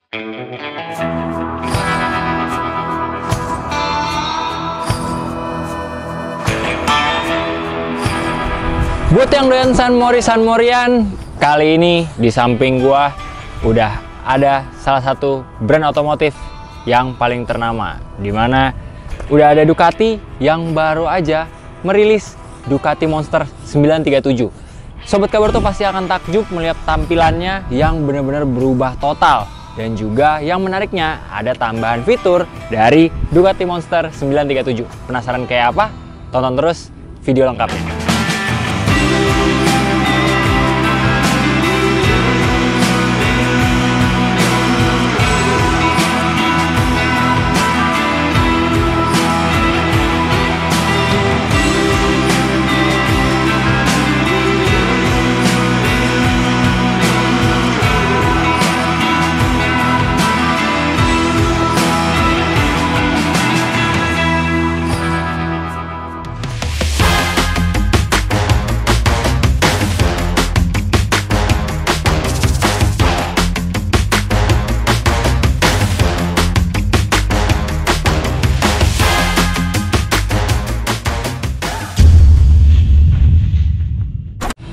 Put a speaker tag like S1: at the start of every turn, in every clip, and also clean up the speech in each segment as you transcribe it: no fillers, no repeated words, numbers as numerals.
S1: Buat yang doyan San Morian, kali ini di samping gua udah ada salah satu brand otomotif yang paling ternama, dimana udah ada Ducati yang baru aja merilis Ducati Monster 937. Sobat Kabar tuh pasti akan takjub melihat tampilannya yang benar-benar berubah total. Dan juga yang menariknya ada tambahan fitur dari Ducati Monster 937. Penasaran kayak apa? Tonton terus video lengkapnya.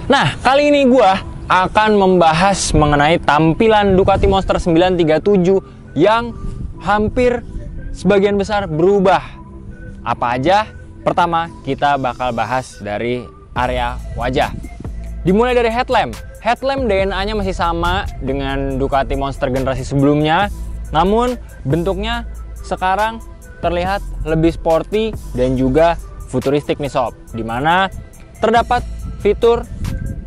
S1: Nah, kali ini gua akan membahas mengenai tampilan Ducati Monster 937 yang hampir sebagian besar berubah. Apa aja? Pertama, kita bakal bahas dari area wajah. Dimulai dari headlamp. Headlamp DNA-nya masih sama dengan Ducati Monster generasi sebelumnya, namun bentuknya sekarang terlihat lebih sporty dan juga futuristik nih sob. Dimana terdapat fitur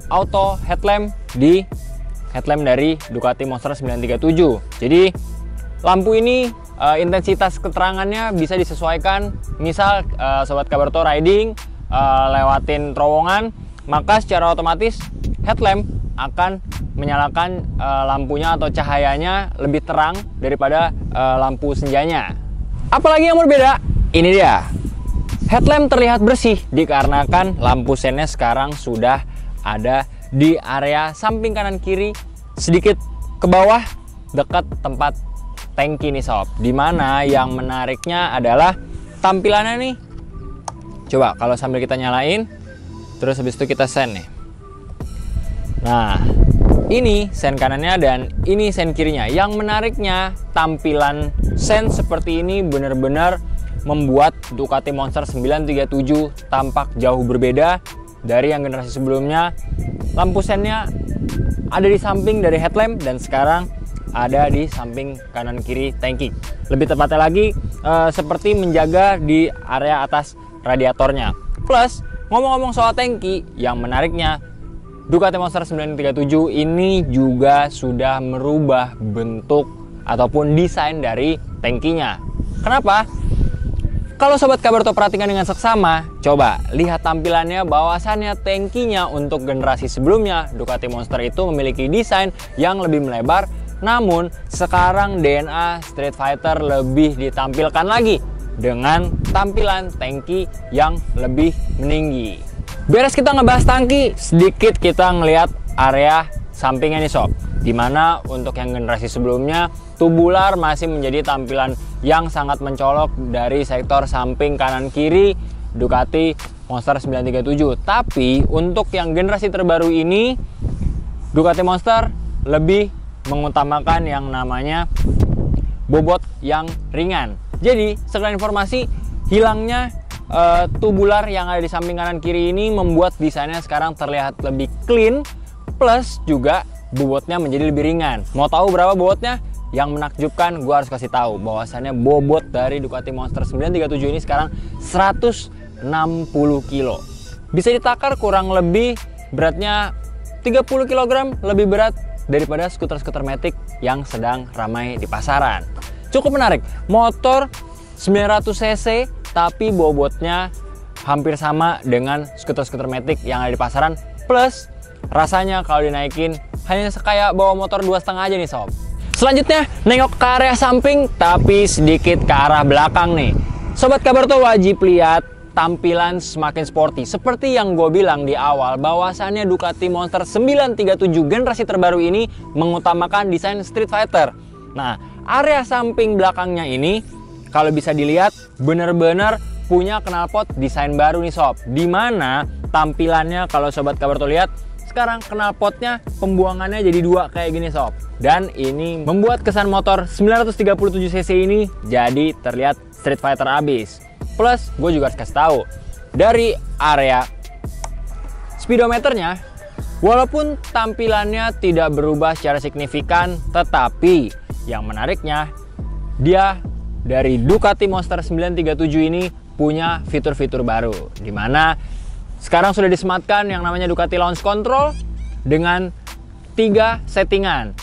S1: auto headlamp di headlamp dari Ducati Monster 937. Jadi lampu ini intensitas keterangannya bisa disesuaikan. Misal Sobat Kabar tuh riding lewatin terowongan, maka secara otomatis headlamp akan menyalakan lampunya atau cahayanya lebih terang daripada lampu senjanya. Apalagi yang berbeda, ini dia. Headlamp terlihat bersih dikarenakan lampu sennya sekarang sudah ada di area samping kanan kiri sedikit ke bawah dekat tempat tangki nih sob. Dimana yang menariknya adalah tampilannya nih. Coba kalau sambil kita nyalain, terus habis itu kita sen nih. Nah, ini sen kanannya dan ini sen kirinya. Yang menariknya tampilan sen seperti ini benar-benar membuat Ducati Monster 937 tampak jauh berbeda dari yang generasi sebelumnya. Lampu sennya ada di samping dari headlamp dan sekarang ada di samping kanan kiri tangki. Lebih tepatnya lagi seperti menjaga di area atas radiatornya. Plus ngomong-ngomong soal tangki, yang menariknya Ducati Monster 937 ini juga sudah merubah bentuk ataupun desain dari tangkinya. Kenapa? Kalau Sobat Kabar tuh perhatikan dengan seksama, coba lihat tampilannya, bahwasannya tangkinya untuk generasi sebelumnya Ducati Monster itu memiliki desain yang lebih melebar, namun sekarang DNA Street Fighter lebih ditampilkan lagi dengan tampilan tangki yang lebih meninggi. Beres kita ngebahas tangki, sedikit kita ngelihat area sampingnya nih sob. Dimana untuk yang generasi sebelumnya tubular masih menjadi tampilan yang sangat mencolok dari sektor samping kanan kiri Ducati Monster 937. Tapi untuk yang generasi terbaru ini Ducati Monster lebih mengutamakan yang namanya bobot yang ringan. Jadi sekedar informasi, hilangnya tubular yang ada di samping kanan kiri ini membuat desainnya sekarang terlihat lebih clean, plus juga bobotnya menjadi lebih ringan. Mau tahu berapa bobotnya? Yang menakjubkan, gue harus kasih tahu bahwasannya bobot dari Ducati Monster 937 ini sekarang 160 kilo. Bisa ditakar kurang lebih beratnya 30 kg lebih berat daripada skuter-skuter Matic yang sedang ramai di pasaran. Cukup menarik, motor 900 cc tapi bobotnya hampir sama dengan skuter-skuter Matic yang ada di pasaran, plus rasanya kalau dinaikin hanya kayak bawa motor 2,5 aja nih sob. Selanjutnya nengok ke area samping tapi sedikit ke arah belakang nih. Sobat Kabar tuh wajib lihat tampilan semakin sporty. Seperti yang gue bilang di awal, bahwasannya Ducati Monster 937 generasi terbaru ini mengutamakan desain Street Fighter. Nah, area samping belakangnya ini kalau bisa dilihat bener-bener punya knalpot desain baru nih sob. Dimana tampilannya kalau sobat Kabaroto lihat, sekarang knalpotnya pembuangannya jadi dua kayak gini sob. Dan ini membuat kesan motor 937 cc ini jadi terlihat street fighter abis. Plus gue juga harus kasih tahu, dari area speedometernya, walaupun tampilannya tidak berubah secara signifikan, tetapi yang menariknya dia dari Ducati Monster 937 ini punya fitur-fitur baru, dimana sekarang sudah disematkan yang namanya Ducati Launch Control dengan 3 settingan.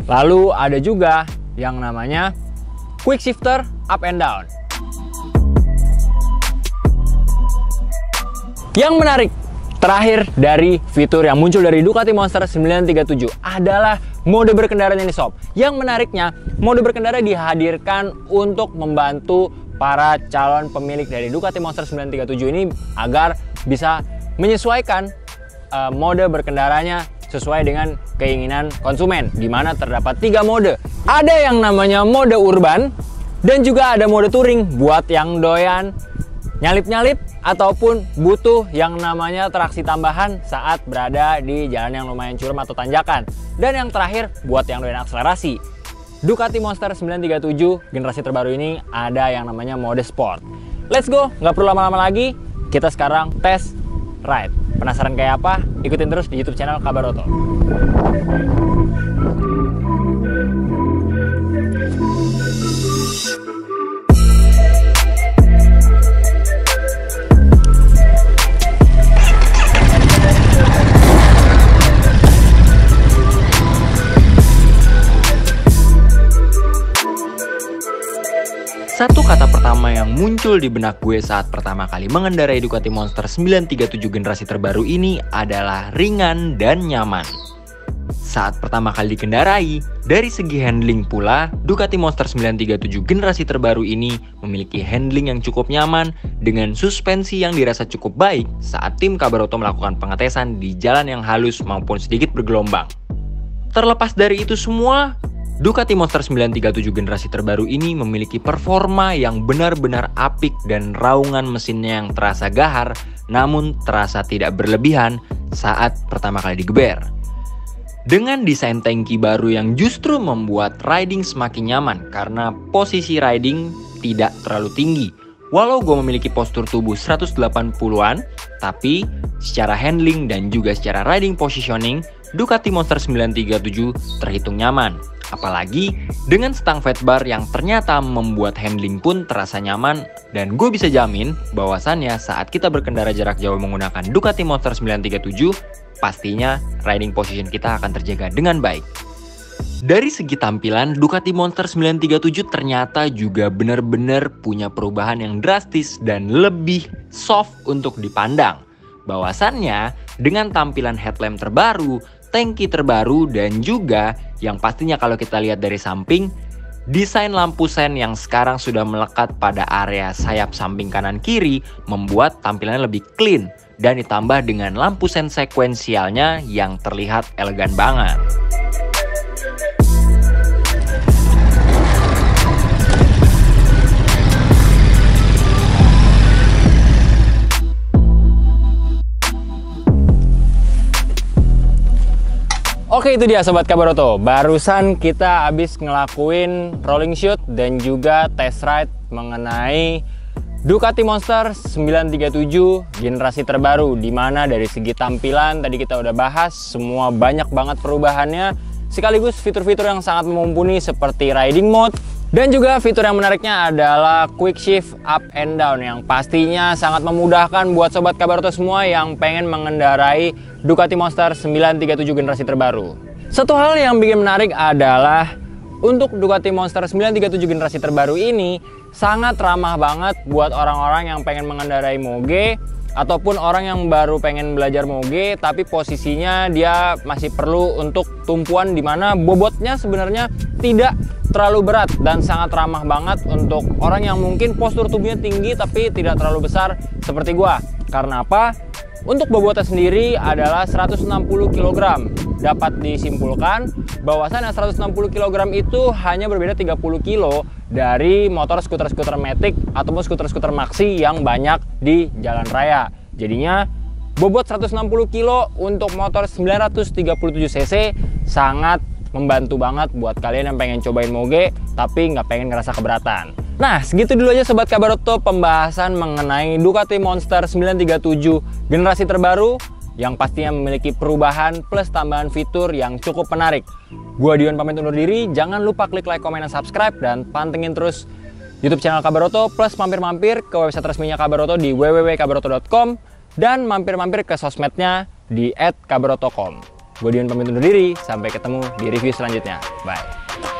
S1: Lalu ada juga yang namanya Quick Shifter Up and Down. Yang menarik terakhir dari fitur yang muncul dari Ducati Monster 937 adalah mode berkendaranya nih sob. Yang menariknya, mode berkendara dihadirkan untuk membantu para calon pemilik dari Ducati Monster 937 ini agar bisa menyesuaikan mode berkendaranya sesuai dengan keinginan konsumen, di mana terdapat 3 mode. Ada yang namanya mode urban dan juga ada mode touring buat yang doyan nyalip-nyalip ataupun butuh yang namanya traksi tambahan saat berada di jalan yang lumayan curam atau tanjakan. Dan yang terakhir buat yang doyan akselerasi. Ducati Monster 937 generasi terbaru ini ada yang namanya mode sport. Let's go, nggak perlu lama-lama lagi, kita sekarang tes ride. Penasaran kayak apa? Ikutin terus di YouTube channel Kabaroto.
S2: Satu kata pertama yang muncul di benak gue saat pertama kali mengendarai Ducati Monster 937 generasi terbaru ini adalah ringan dan nyaman. Saat pertama kali dikendarai, dari segi handling pula, Ducati Monster 937 generasi terbaru ini memiliki handling yang cukup nyaman dengan suspensi yang dirasa cukup baik saat tim Kabaroto melakukan pengetesan di jalan yang halus maupun sedikit bergelombang. Terlepas dari itu semua, Ducati Monster 937 generasi terbaru ini memiliki performa yang benar-benar apik dan raungan mesinnya yang terasa gahar namun terasa tidak berlebihan saat pertama kali digeber. Dengan desain tangki baru yang justru membuat riding semakin nyaman karena posisi riding tidak terlalu tinggi. Walau gue memiliki postur tubuh 180-an, tapi secara handling dan juga secara riding positioning, Ducati Monster 937 terhitung nyaman. Apalagi dengan stang fat bar yang ternyata membuat handling pun terasa nyaman. Dan gue bisa jamin bahwasannya saat kita berkendara jarak jauh menggunakan Ducati Monster 937, pastinya riding position kita akan terjaga dengan baik. Dari segi tampilan, Ducati Monster 937 ternyata juga benar-benar punya perubahan yang drastis dan lebih soft untuk dipandang. Bahwasannya dengan tampilan headlamp terbaru, tangki terbaru, dan juga yang pastinya kalau kita lihat dari samping, desain lampu sen yang sekarang sudah melekat pada area sayap samping kanan kiri membuat tampilannya lebih clean dan ditambah dengan lampu sen sekuensialnya yang terlihat elegan banget.
S1: Oke, itu dia Sobat Kabaroto. Barusan kita habis ngelakuin rolling shoot dan juga test ride mengenai Ducati Monster 937 generasi terbaru. Dimana dari segi tampilan tadi kita udah bahas, semua banyak banget perubahannya. Sekaligus fitur-fitur yang sangat mumpuni seperti riding mode. Dan juga fitur yang menariknya adalah quick shift up and down yang pastinya sangat memudahkan buat Sobat Kabaroto semua yang pengen mengendarai Ducati Monster 937 generasi terbaru. Satu hal yang bikin menarik adalah untuk Ducati Monster 937 generasi terbaru ini sangat ramah banget buat orang-orang yang pengen mengendarai moge ataupun orang yang baru pengen belajar moge tapi posisinya dia masih perlu untuk tumpuan di mana bobotnya sebenarnya tidak terlalu berat dan sangat ramah banget untuk orang yang mungkin postur tubuhnya tinggi tapi tidak terlalu besar seperti gua. Karena apa? Untuk bobotnya sendiri adalah 160 kg. Dapat disimpulkan bahwasannya 160 kg itu hanya berbeda 30 kg dari motor skuter-skuter Matic ataupun skuter-skuter Maxi yang banyak di jalan raya. Jadinya bobot 160 kg untuk motor 937 cc sangat membantu banget buat kalian yang pengen cobain moge tapi nggak pengen ngerasa keberatan. Nah, segitu dulu aja Sobat Kabaroto pembahasan mengenai Ducati Monster 937 generasi terbaru yang pastinya memiliki perubahan plus tambahan fitur yang cukup menarik. Gua Dion pamit undur diri, jangan lupa klik like, komen, dan subscribe, dan pantengin terus YouTube channel Kabaroto plus mampir-mampir ke website resminya Kabaroto di www.kabaroto.com dan mampir-mampir ke sosmednya di @kabaroto.com. Gua Dion pamit undur diri, sampai ketemu di review selanjutnya. Bye.